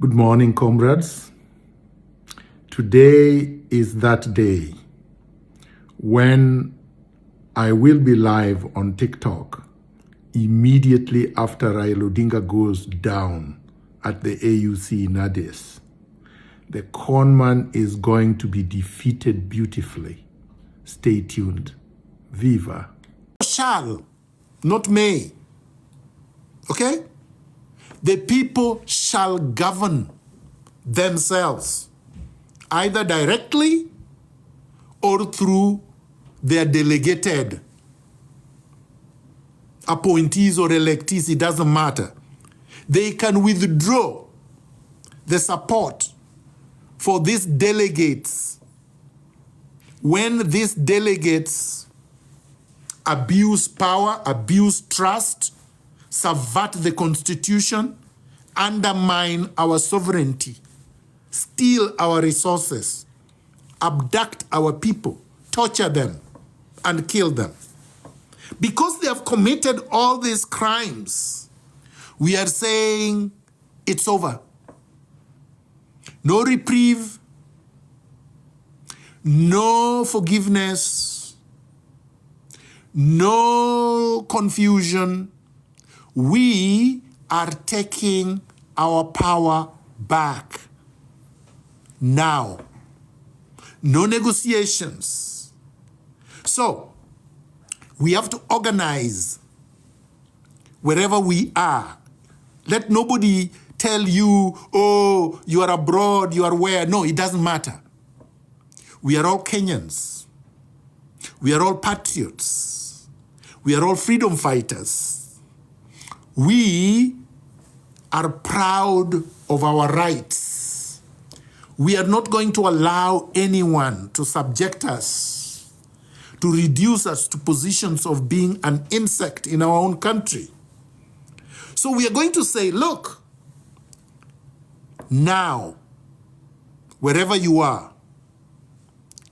Good morning, comrades. Today is that day when I will be live on TikTok immediately after Raila Odinga goes down at the AUC in Addis. The conman is going to be defeated beautifully. Stay tuned. Viva. Shall, not may. Okay? The people shall govern themselves, either directly or through their delegated appointees or electees, it doesn't matter. They can withdraw the support for these delegates when these delegates abuse power, abuse trust, subvert the constitution, undermine our sovereignty, steal our resources, abduct our people, torture them, and kill them. Because they have committed all these crimes, we are saying it's over. No reprieve, no forgiveness, no confusion. We are taking our power back now. No negotiations. So, we have to organize wherever we are. Let nobody tell you, oh, you are abroad, you are where. No, it doesn't matter. We are all Kenyans. We are all patriots. We are all freedom fighters. We are proud of our rights. We are not going to allow anyone to subject us, to reduce us to positions of being an insect in our own country. So we are going to say, look, now, wherever you are,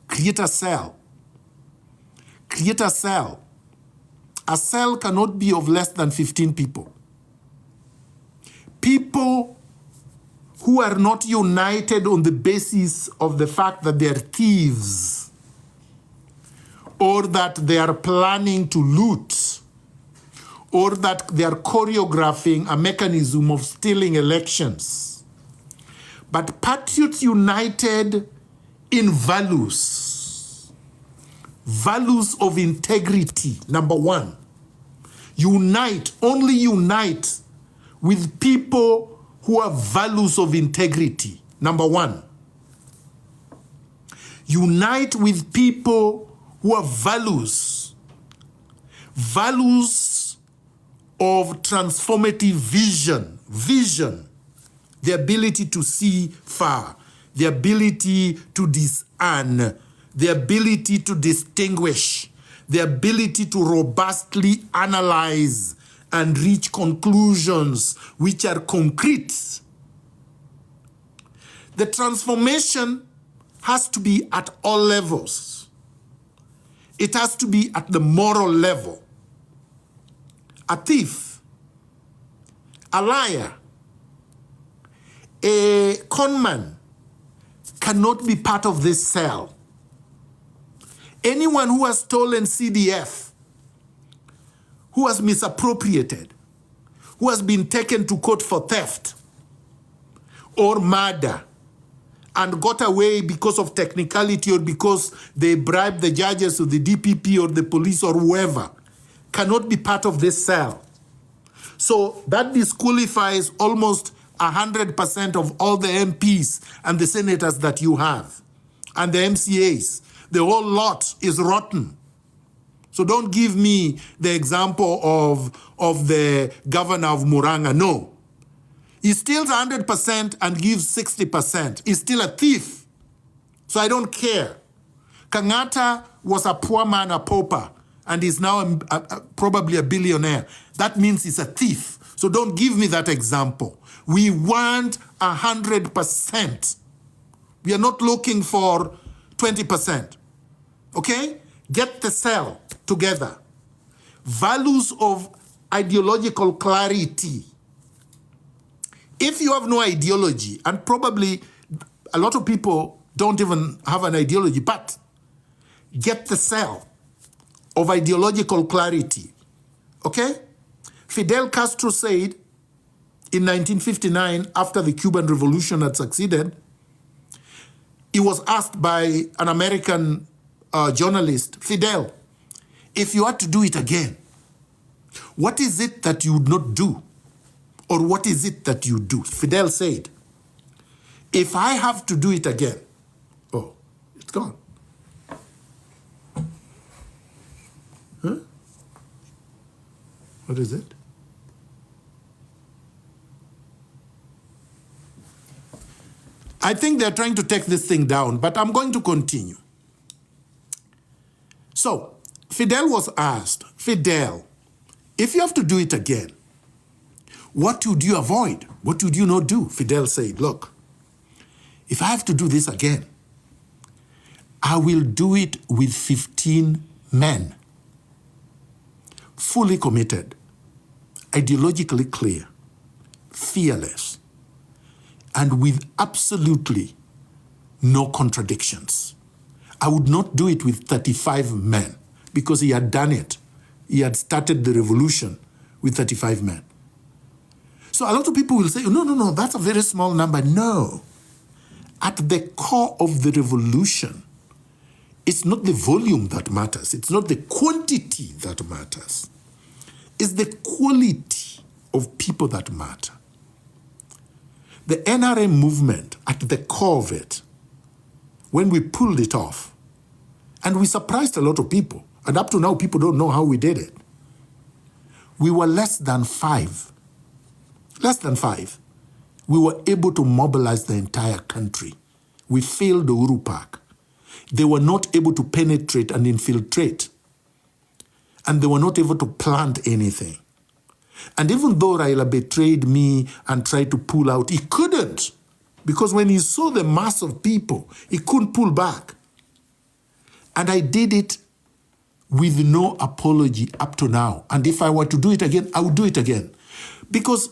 create a cell. Create a cell. A cell cannot be of less than 15 people. People who are not united on the basis of the fact that they are thieves or that they are planning to loot or that they are choreographing a mechanism of stealing elections. But patriots united in values. Values of integrity, number one. Unite, only unite with people who have values of integrity, number one. Unite with people who have values. Values of transformative vision. Vision. The ability to see far. The ability to discern. The ability to distinguish. The ability to robustly analyze and reach conclusions which are concrete. The transformation has to be at all levels. It has to be at the moral level. A thief, a liar, a conman cannot be part of this cell. Anyone who has stolen CDF, who has misappropriated, who has been taken to court for theft or murder and got away because of technicality or because they bribed the judges or the DPP or the police or whoever, cannot be part of this cell. So that disqualifies almost 100% of all the MPs and the senators that you have, and the MCAs. The whole lot is rotten. So don't give me the example of the governor of Muranga. No. He steals 100% and gives 60%. He's still a thief. So I don't care. Kangata was a poor man, a pauper, and is now probably a billionaire. That means he's a thief. So don't give me that example. We want 100%. We are not looking for 20%. Okay? Get the cell together. Values of ideological clarity. If you have no ideology, and probably a lot of people don't even have an ideology, but get the cell of ideological clarity, okay? Fidel Castro said in 1959, after the Cuban Revolution had succeeded, he was asked by an American journalist, Fidel, if you had to do it again, what is it that you would not do? Or what is it that you do? Fidel said, if I have to do it again, oh, it's gone. Huh? What is it? I think they're trying to take this thing down, but I'm going to continue. So, Fidel was asked, Fidel, if you have to do it again, what would you avoid? What would you not do? Fidel said, look, if I have to do this again, I will do it with 15 men, fully committed, ideologically clear, fearless, and with absolutely no contradictions. I would not do it with 35 men because he had done it. He had started the revolution with 35 men. So a lot of people will say, no, that's a very small number. No. At the core of the revolution, it's not the volume that matters. It's not the quantity that matters. It's the quality of people that matter. The NRA movement, at the core of it, when we pulled it off, and we surprised a lot of people, and up to now, people don't know how we did it. We were less than 5. Less than 5. We were able to mobilize the entire country. We failed the Uhuru Park. They were not able to penetrate and infiltrate. And they were not able to plant anything. And even though Raila betrayed me and tried to pull out, he couldn't. Because when he saw the mass of people, he couldn't pull back. And I did it with no apology up to now. And if I were to do it again, I would do it again. Because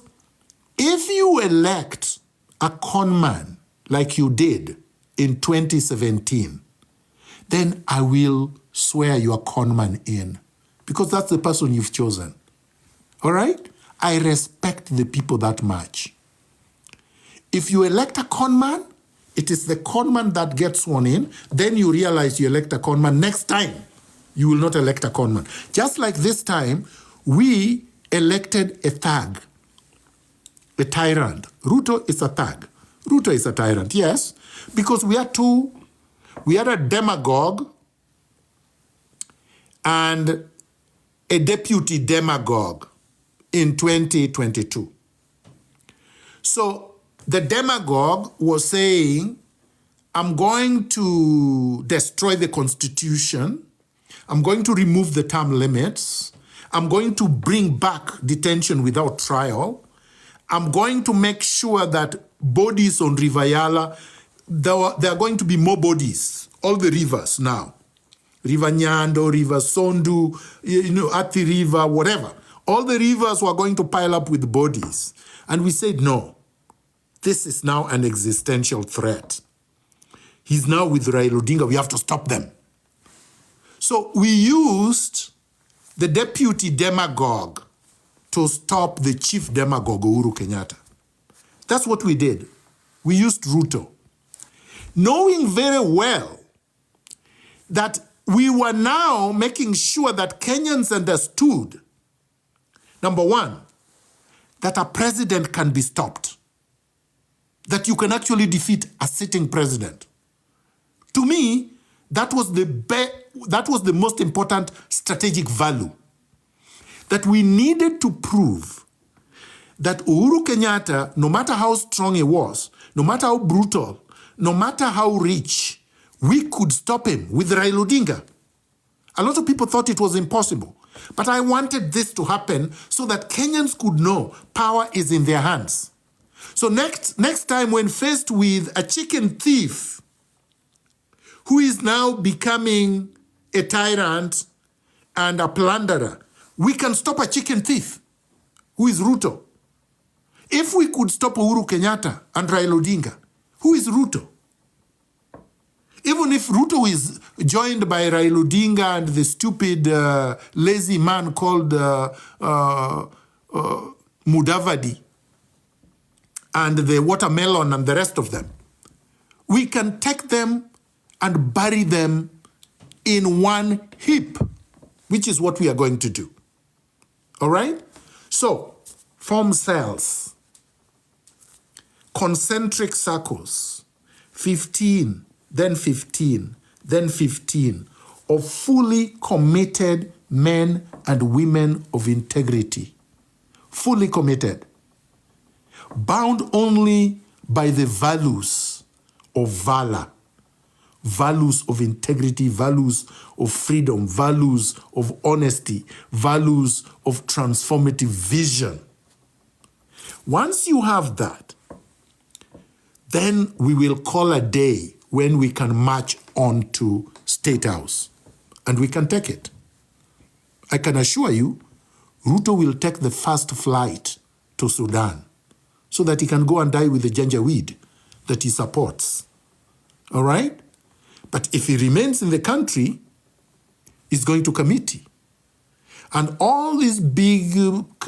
if you elect a conman like you did in 2017, then I will swear you a conman in. Because that's the person you've chosen. All right? I respect the people that much. If you elect a conman, it is the conman that gets sworn in. Then you realize you elect a conman. Next time, you will not elect a conman. Just like this time, we elected a thug, a tyrant. Ruto is a thug. Ruto is a tyrant, yes. Because we had a demagogue and a deputy demagogue in 2022. So the demagogue was saying, I'm going to destroy the Constitution. I'm going to remove the term limits. I'm going to bring back detention without trial. I'm going to make sure that bodies on River Yala, there are going to be more bodies, all the rivers now. River Nyando, River Sondu, Athi River, whatever. All the rivers were going to pile up with bodies. And we said, no, this is now an existential threat. He's now with Raila Odinga. We have to stop them. So we used the deputy demagogue to stop the chief demagogue, Uhuru Kenyatta. That's what we did. We used Ruto. Knowing very well that we were now making sure that Kenyans understood, number one, that a president can be stopped. That you can actually defeat a sitting president. To me, that was the most important strategic value. That we needed to prove that Uhuru Kenyatta, no matter how strong he was, no matter how brutal, no matter how rich, we could stop him with Raila Odinga. A lot of people thought it was impossible. But I wanted this to happen so that Kenyans could know power is in their hands. So next time when faced with a chicken thief who is now becoming a tyrant and a plunderer, we can stop a chicken thief who is Ruto. If we could stop Uhuru Kenyatta and Raila Odinga, who is Ruto? Even if Ruto is joined by Raila Odinga and the stupid, lazy man called Mudavadi and the watermelon and the rest of them, we can take them and bury them in one heap, which is what we are going to do. All right? So, form cells, concentric circles, 15, then 15, then 15, of fully committed men and women of integrity. Fully committed. Bound only by the values of valor, values of integrity, values of freedom, values of honesty, values of transformative vision. Once you have that, then we will call a day when we can march on to State House and we can take it. I can assure you, Ruto will take the first flight to Sudan so that he can go and die with the janjaweed that he supports. All right? But if he remains in the country, he's going to committee. And all these big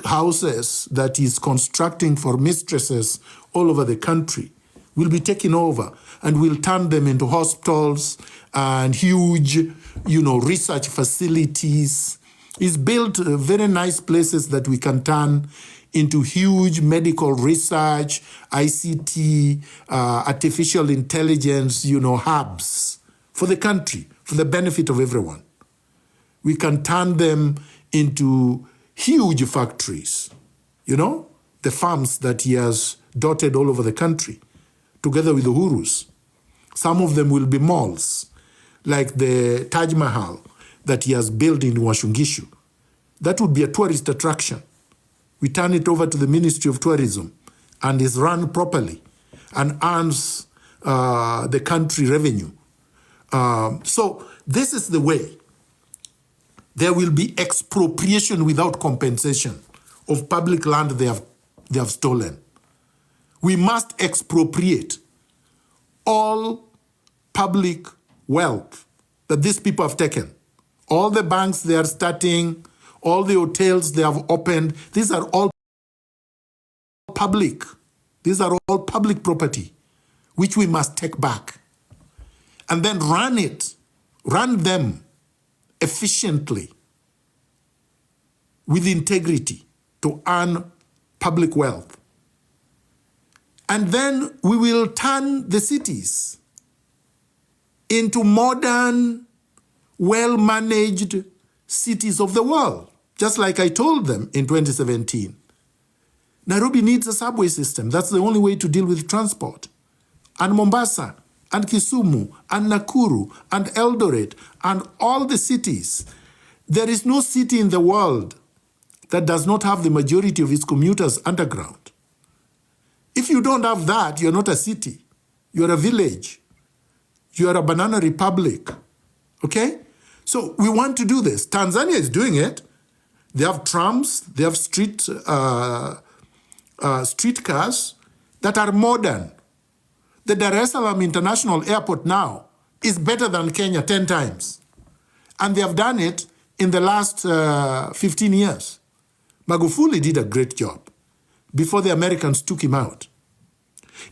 houses that he's constructing for mistresses all over the country will be taken over and will turn them into hospitals and huge, research facilities. He's built very nice places that we can turn into huge medical research, ICT, artificial intelligence, hubs for the country, for the benefit of everyone. We can turn them into huge factories, the farms that he has dotted all over the country, together with the Uhurus. Some of them will be malls, like the Taj Mahal that he has built in Washungishu. That would be a tourist attraction. We turn it over to the Ministry of Tourism and is run properly and earns the country revenue. So this is the way. There will be expropriation without compensation of public land they have stolen. We must expropriate all public wealth that these people have taken. All the banks they are starting, all the hotels they have opened, these are all public. These are all public property, which we must take back. And then run them efficiently with integrity to earn public wealth. And then we will turn the cities into modern, well-managed cities of the world, just like I told them in 2017. Nairobi needs a subway system. That's the only way to deal with transport. And Mombasa, and Kisumu, and Nakuru, and Eldoret, and all the cities. There is no city in the world that does not have the majority of its commuters underground. If you don't have that, you're not a city. You're a village. You're a banana republic. Okay? So we want to do this. Tanzania is doing it. They have trams. They have streetcars that are modern. The Dar es Salaam International Airport now is better than Kenya 10 times. And they have done it in the last 15 years. Magufuli did a great job before the Americans took him out.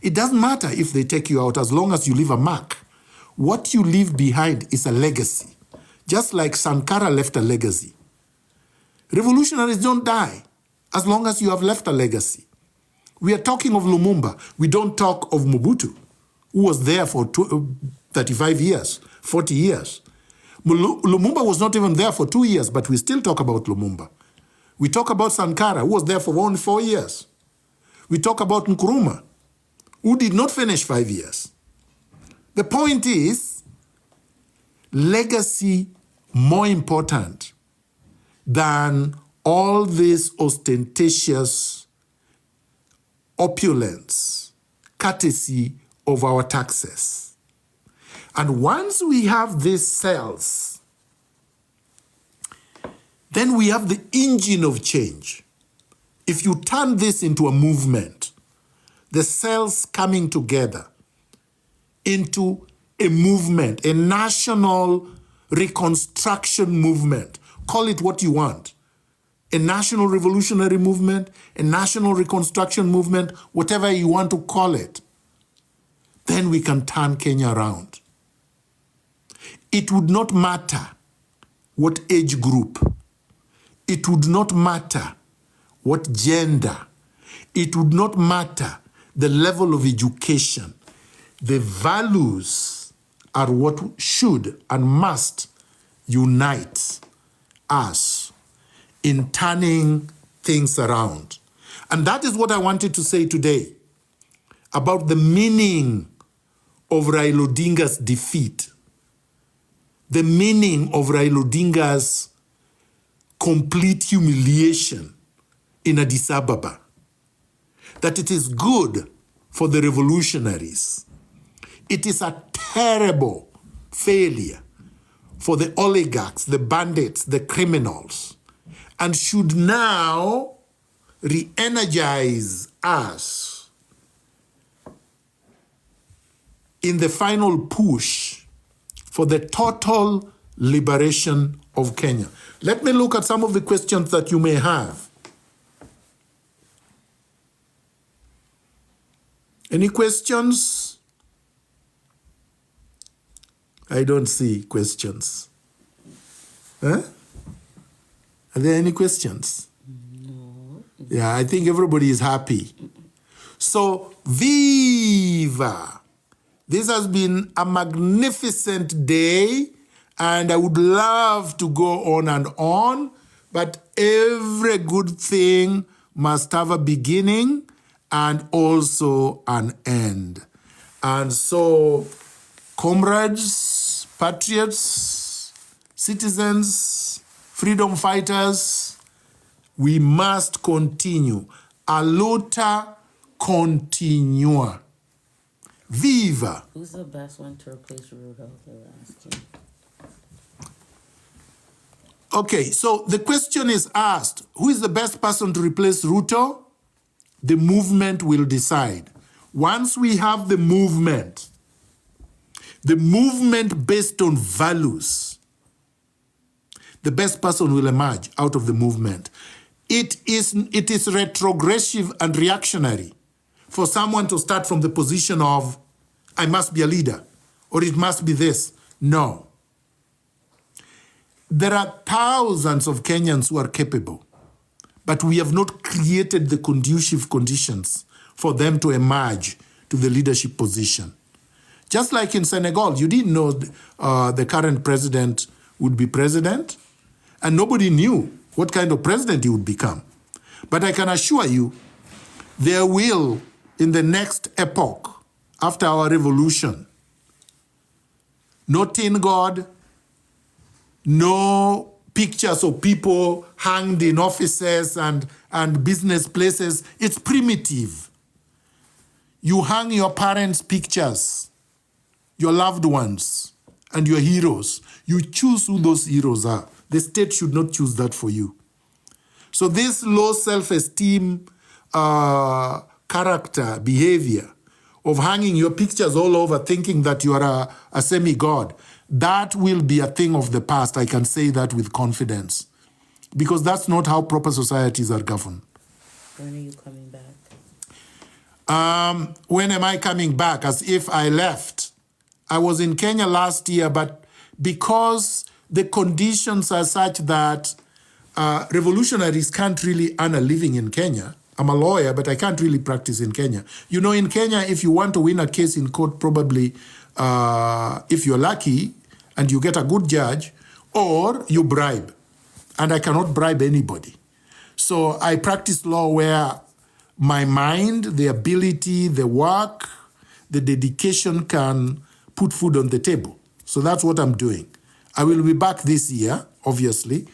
It doesn't matter if they take you out as long as you leave a mark. What you leave behind is a legacy, just like Sankara left a legacy. Revolutionaries don't die as long as you have left a legacy. We are talking of Lumumba. We don't talk of Mobutu, who was there for 35 years, 40 years. Lumumba was not even there for 2 years, but we still talk about Lumumba. We talk about Sankara, who was there for only 4 years. We talk about Nkrumah, who did not finish 5 years. The point is, legacy more important than all this ostentatious opulence, courtesy of our taxes. And once we have these cells, then we have the engine of change. If you turn this into a movement, the cells coming together into a movement, a national reconstruction movement, call it what you want, a national revolutionary movement, a national reconstruction movement, whatever you want to call it, then we can turn Kenya around. It would not matter what age group, it would not matter what gender, it would not matter the level of education. The values are what should and must unite us in turning things around. And that is what I wanted to say today about the meaning of Raila Odinga's defeat, the meaning of Raila Odinga's complete humiliation in Addis Ababa, that it is good for the revolutionaries. It is a terrible failure for the oligarchs, the bandits, the criminals, and should now re-energize us in the final push for the total liberation of Kenya. Let me look at some of the questions that you may have. Any questions? I don't see questions. Huh? Are there any questions? No. Yeah, I think everybody is happy. So, viva! This has been a magnificent day, and I would love to go on and on, but every good thing must have a beginning and also an end. And so, comrades, patriots, citizens, freedom fighters, we must continue. A luta continua. Viva! Who's the best one to replace Ruto? They were asking. Okay, so the question is asked, who is the best person to replace Ruto? The movement will decide. Once we have the movement based on values, the best person will emerge out of the movement. It is retrogressive and reactionary for someone to start from the position of, I must be a leader, or it must be this. No. There are thousands of Kenyans who are capable, but we have not created the conducive conditions for them to emerge to the leadership position. Just like in Senegal, you didn't know the current president would be president, and nobody knew what kind of president he would become. But I can assure you, there will, in the next epoch, after our revolution, no tin god, no pictures of people hanged in offices and business places. It's primitive. You hang your parents' pictures, your loved ones, and your heroes. You choose who those heroes are. The state should not choose that for you. So this low self-esteem character, behavior of hanging your pictures all over thinking that you are a semi-god, that will be a thing of the past. I can say that with confidence. Because that's not how proper societies are governed. When are you coming back? When am I coming back? As if I left. I was in Kenya last year, but because the conditions are such that revolutionaries can't really earn a living in Kenya. I'm a lawyer, but I can't really practice in Kenya. You know, in Kenya, if you want to win a case in court, probably if you're lucky and you get a good judge, or you bribe. And I cannot bribe anybody. So I practice law where my mind, the ability, the work, the dedication can put food on the table. So that's what I'm doing. I will be back this year, obviously.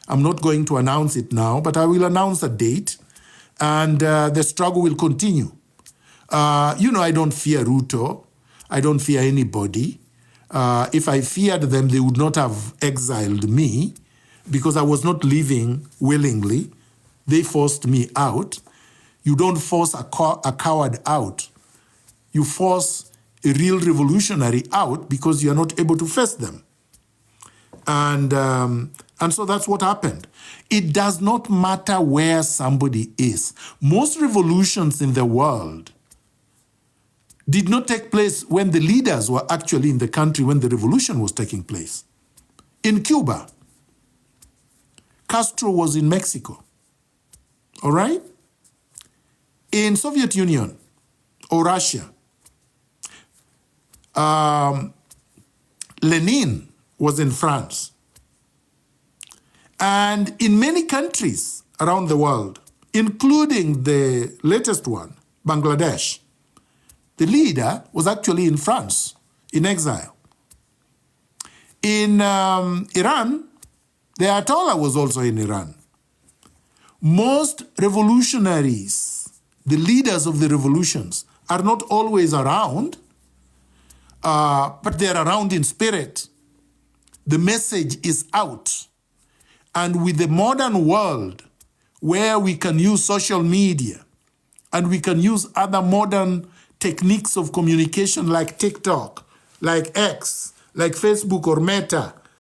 I'm not going to announce it now, but I will announce a date, and the struggle will continue. I don't fear Ruto. I don't fear anybody. If I feared them, they would not have exiled me, because I was not living willingly. They forced me out. You don't force a coward out. You force a real revolutionary out because you're not able to face them. And so that's what happened. It does not matter where somebody is. Most revolutions in the world did not take place when the leaders were actually in the country when the revolution was taking place. In Cuba, Castro was in Mexico, all right? In Soviet Union or Russia, Lenin was in France. And in many countries around the world, including the latest one, Bangladesh, the leader was actually in France, in exile. In Iran, the Ayatollah was also in Iran. Most revolutionaries, the leaders of the revolutions, are not always around, but they're around in spirit. The message is out. And with the modern world, where we can use social media and we can use other modern techniques of communication like TikTok, like X, like Facebook or Meta,